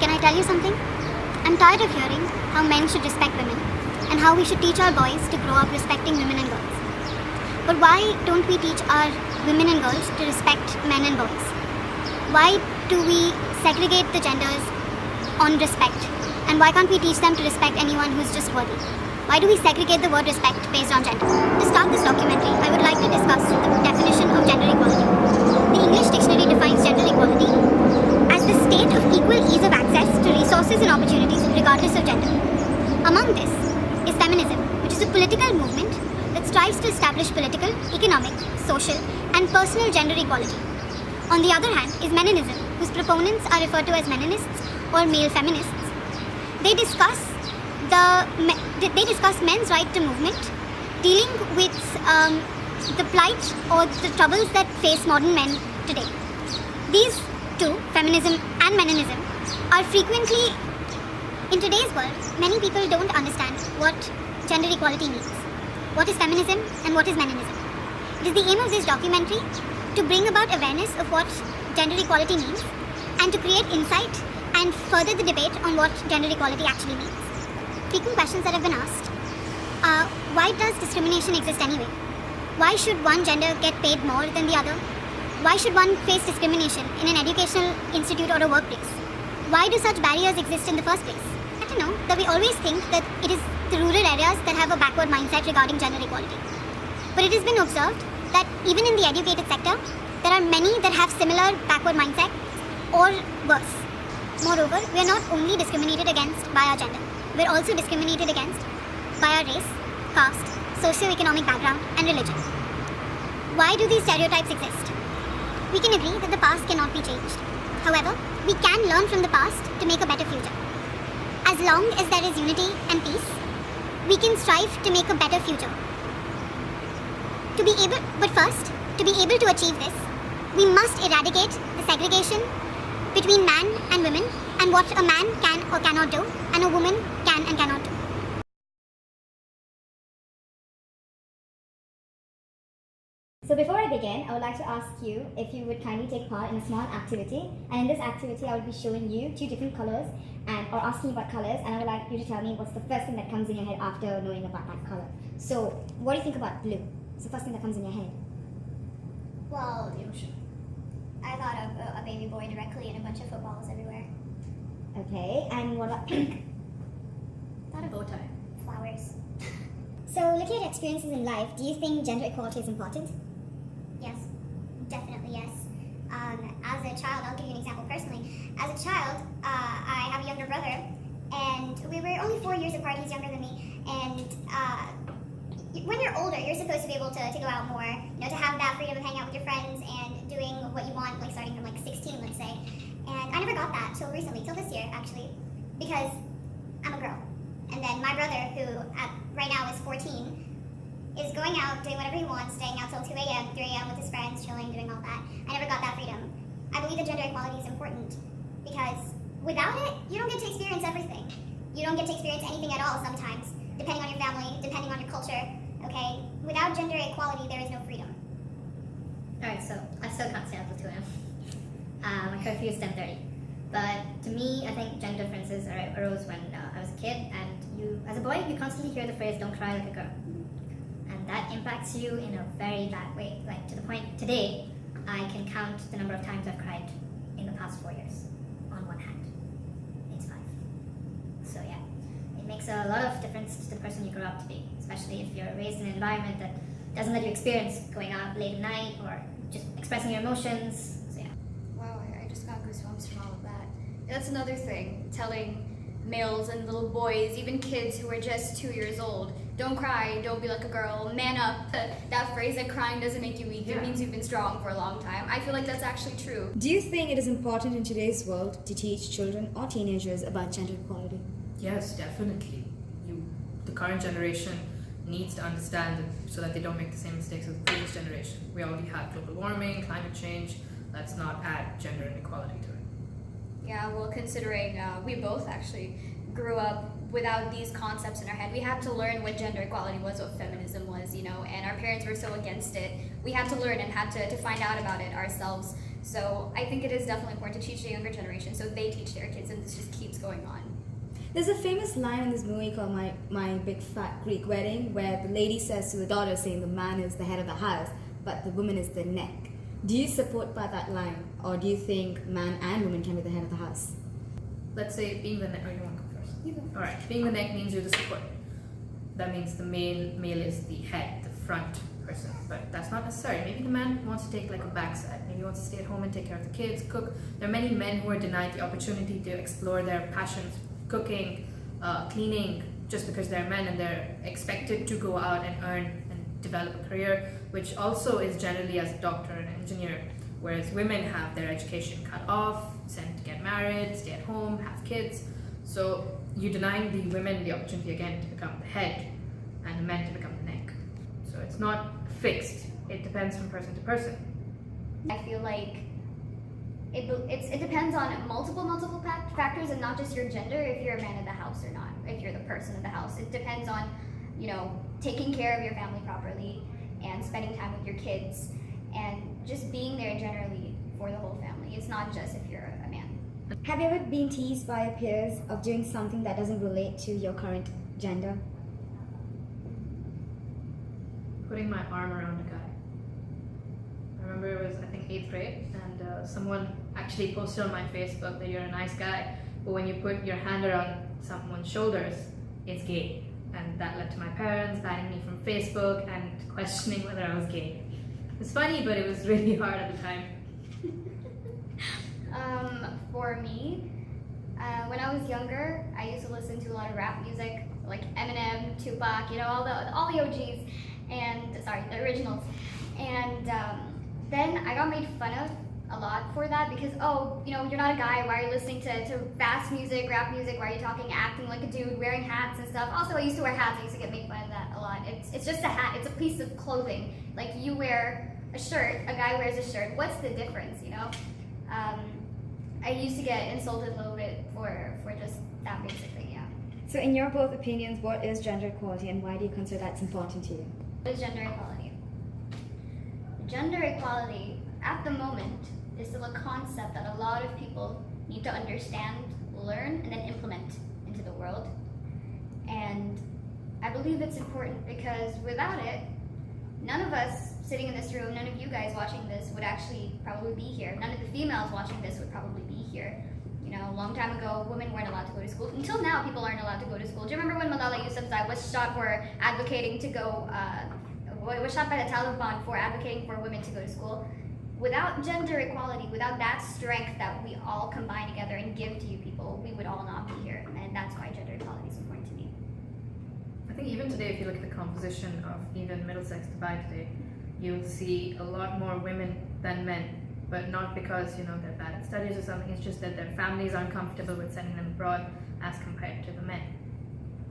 Can I tell you something? I'm tired of hearing how men should respect women and how we should teach our boys to grow up respecting women and girls. But why don't we teach our women and girls to respect men and boys? Why do we segregate the genders on respect? And why can't we teach them to respect anyone who's just worthy? Why do we segregate the word respect based on gender? To start this documentary, I would like to discuss the definition of gender equality. The English dictionary defines gender equality as the state of equal ease of access to resources and opportunities regardless of gender. Among this is feminism, which is a political movement that strives to establish political, economic, social, and personal gender equality. On the other hand is meninism, whose proponents are referred to as meninists or male feminists. They discuss men's right to movement, dealing with the plight or the troubles that face modern men today. These two, feminism and meninism, are frequently, in today's world, many people don't understand what gender equality means. What is feminism and what is meninism? It is the aim of this documentary to bring about awareness of what gender equality means and to create insight and further the debate on what gender equality actually means. Frequent questions that have been asked. Why does discrimination exist anyway? Why should one gender get paid more than the other? Why should one face discrimination in an educational institute or a workplace? Why do such barriers exist in the first place? I don't know that we always think that it is the rural areas that have a backward mindset regarding gender equality. But it has been observed that even in the educated sector, there are many that have similar backward mindset or worse. Moreover, we are not only discriminated against by our gender, we are also discriminated against by our race, caste, socio-economic background, and religion. Why do these stereotypes exist? We can agree that the past cannot be changed. However, we can learn from the past to make a better future. As long as there is unity and peace, we can strive to make a better future. But first, to be able to achieve this, we must eradicate the segregation between man and women and what a man can or cannot do and a woman can and cannot do. So before I begin, I would like to ask you if you would kindly take part in a small activity. And in this activity, I will be showing you two different colors or asking you about colors, and I would like you to tell me what's the first thing that comes in your head after knowing about that color. So what do you think about blue? What's the first thing that comes in your head? Well, the ocean. I thought of a baby boy directly and a bunch of footballs everywhere. Okay, and what about pink? Thought of bow tie. Flowers. So looking at experiences in life, do you think gender equality is important? Yes, definitely yes. As a child, I'll give you an example personally. As a child, I have a younger brother, and we were only 4 years apart. He's younger than me, and when you're older, you're supposed to be able to go out more, to have that freedom of hanging out with your friends and doing what you want, like starting from like 16, let's say. And I never got that till recently, till this year actually, because I'm a girl. And then my brother, who right now is 14, is going out, doing whatever he wants, staying out till 2 a.m., 3 a.m. with his friends, chilling, doing all that. I never got that freedom. I believe that gender equality is important because without it, you don't get to experience everything. You don't get to experience anything at all sometimes, depending on your family, depending on your culture, okay? Without gender equality, there is no freedom. Alright, so I still can't stay up till 2 a.m. My curfew is 10:30. But to me, I think gender differences arose when I was a kid, and as a boy, you constantly hear the phrase, "Don't cry like a girl." And that impacts you in a very bad way. Like to the point, today, I can count the number of times I've cried in the past 4 years on one hand. It's 5. So yeah, it makes a lot of difference to the person you grow up to be, especially if you're raised in an environment that doesn't let you experience going out late at night or just expressing your emotions. So yeah. Wow, I just got goosebumps from all of that. That's another thing, telling males and little boys, even kids who are just 2 years old, don't cry, don't be like a girl, man up. That phrase that crying doesn't make you weak, it means you've been strong for a long time. I feel like that's actually true. Do you think it is important in today's world to teach children or teenagers about gender equality? Yes, definitely. The current generation needs to understand it so that they don't make the same mistakes as the previous generation. We already have global warming, climate change. Let's not add gender inequality to it. Yeah, well, considering we both actually grew up without these concepts in our head. We had to learn what gender equality was, what feminism was, and our parents were so against it. We had to learn and had to find out about it ourselves. So I think it is definitely important to teach the younger generation so they teach their kids, and this just keeps going on. There's a famous line in this movie called My Big Fat Greek Wedding where the lady says to the daughter saying the man is the head of the house, but the woman is the neck. Do you support by that line, or do you think man and woman can be the head of the house? Let's say being the neck. Oh, you want to go first? You go. All right. Being the neck means you're the support. That means the male is the head, the front person. But that's not necessary. Maybe the man wants to take like a backside. Maybe he wants to stay at home and take care of the kids, cook. There are many men who are denied the opportunity to explore their passions, cooking, cleaning, just because they're men and they're expected to go out and earn and develop a career, which also is generally as a doctor and engineer. Whereas women have their education cut off, sent to get married, stay at home, have kids. So you're denying the women the opportunity again to become the head and the men to become the neck. So it's not fixed. It depends from person to person. I feel like it depends on multiple factors, and not just your gender, if you're a man of the house or not, if you're the person of the house. It depends on, taking care of your family properly and spending time with your kids and just being there generally for the whole family. It's not just if you're a man. Have you ever been teased by your peers of doing something that doesn't relate to your current gender? Putting my arm around a guy. I remember it was, I think, 8th grade, and someone actually posted on my Facebook that you're a nice guy, but when you put your hand around someone's shoulders, it's gay. And that led to my parents banning me from Facebook and questioning whether I was gay. It was funny, but it was really hard at the time. For me, when I was younger, I used to listen to a lot of rap music, like Eminem, Tupac, all the OGs, and the originals. And then I got made fun of a lot for that because, you're not a guy, why are you listening to fast music, rap music, why are you acting like a dude, wearing hats and stuff. Also, I used to wear hats, I used to get made fun of that a lot. It's just a hat, it's a piece of clothing. Like, you wear a shirt, a guy wears a shirt, what's the difference, I used to get insulted a little bit for just that basic thing, yeah. So in your both opinions, what is gender equality and why do you consider that's important to you? What is gender equality? Gender equality, at the moment, is still a concept that a lot of people need to understand, learn, and then implement into the world. And I believe it's important because without it, none of us sitting in this room, none of you guys watching this would actually probably be here. None of the females watching this would probably be here. A long time ago, women weren't allowed to go to school. Until now, people aren't allowed to go to school. Do you remember when Malala Yousafzai was shot for advocating to go, was shot by the Taliban for advocating for women to go to school? Without gender equality, without that strength that we all combine together and give to you people, we would all not be here. And that's why gender equality is important to me. I think even today, if you look at the composition of even Middlesex Dubai today, you'll see a lot more women than men. But not because they're bad at studies or something. It's just that their families aren't comfortable with sending them abroad as compared to the men.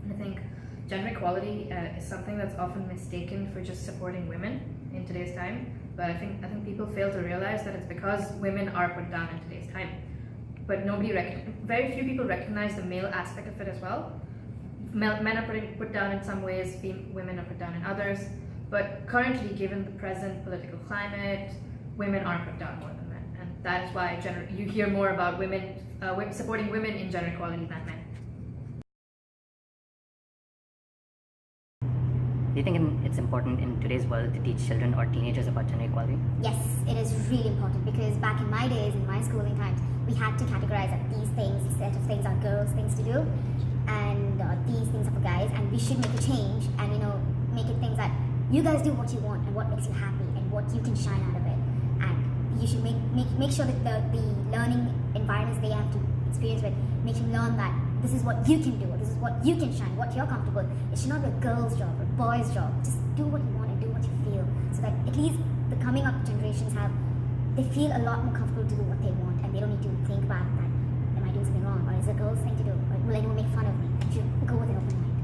And I think gender equality is something that's often mistaken for just supporting women in today's time. But I think people fail to realize that it's because women are put down in today's time. But very few people recognize the male aspect of it as well. Men are put down in some ways. Women are put down in others. But currently, given the present political climate, women are put down more than men, and that is why you hear more about women supporting women in gender equality than men. Do you think it's important in today's world to teach children or teenagers about gender equality? Yes, it is really important because back in my days, in my schooling times, we had to categorize that these things, set of things are girls' things to do, and these things are for guys, and we should make a change and make it things that you guys do what you want and what makes you happy and what you can shine out of it. You should make sure that the learning environments they have to experience with make you learn that this is what you can do, this is what you can shine, what you're comfortable. It should not be a girl's job or a boy's job. Just do what you want and do what you feel, so that at least the coming up generations they feel a lot more comfortable to do what they want, and they don't need to think about that. Am I doing something wrong, or is it a girl's thing to do, or will anyone make fun of me? You should go with an open mind.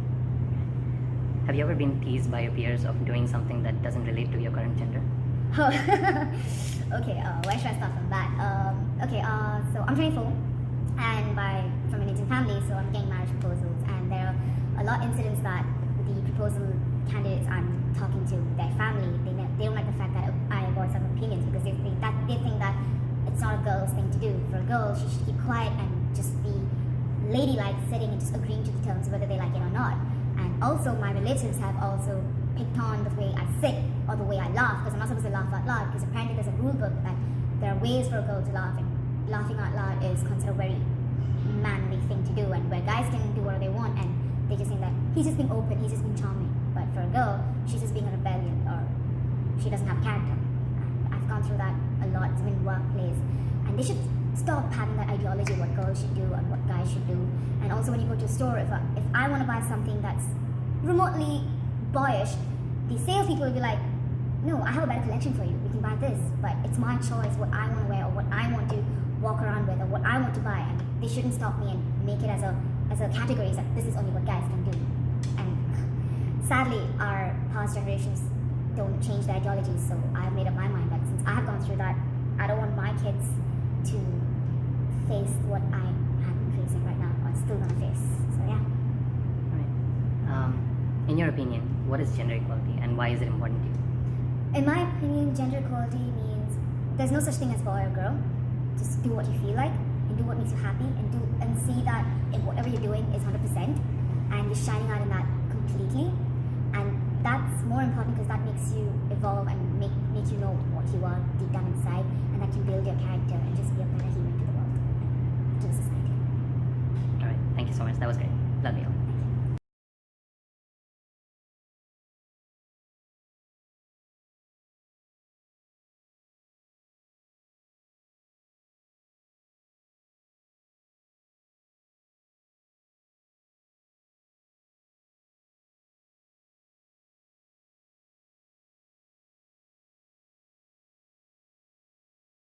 Have you ever been teased by your peers of doing something that doesn't relate to your current gender? Okay, where should I start from that? So I'm 24 and from an Indian family, so I'm getting marriage proposals, and there are a lot of incidents that the proposal candidates I'm talking to, their family, they don't like the fact that I voice some opinions because they think that it's not a girl's thing to do. For a girl, she should keep quiet and just be ladylike, sitting and just agreeing to the terms whether they like it or not. And also, my relatives have also picked on the way I sit or the way I laugh, because I'm not supposed to laugh out loud, because apparently there's a rule book that there are ways for a girl to laugh, and laughing out loud is considered a very manly thing to do, and where guys can do whatever they want, and they just think that he's just being open, he's just being charming. But for a girl, she's just being a rebellion, or she doesn't have character. And I've gone through that a lot. It's been workplace, and they should stop having that ideology of what girls should do and what guys should do. And also, when you go to a store, if I want to buy something that's remotely boyish, the salespeople will be like, no, I have a better collection for you, we can buy this, but it's my choice what I want to wear or what I want to walk around with or what I want to buy, and they shouldn't stop me and make it as a category that this is only what guys can do. And sadly, our past generations don't change their ideologies, so I've made up my mind that since I have gone through that, I don't want my kids to face what I have been facing right now, or still gonna face. So yeah. Alright. In your opinion, what is gender equality and why is it important to you? In my opinion, gender equality means there's no such thing as boy or girl. Just do what you feel like and do what makes you happy, and see that if whatever you're doing is 100% and you're shining out in that completely. And that's more important because that makes you evolve and make you know what you are deep down inside, and that can build your character and just be a better human to the world, to the society. Alright, thank you so much. That was great. Love you.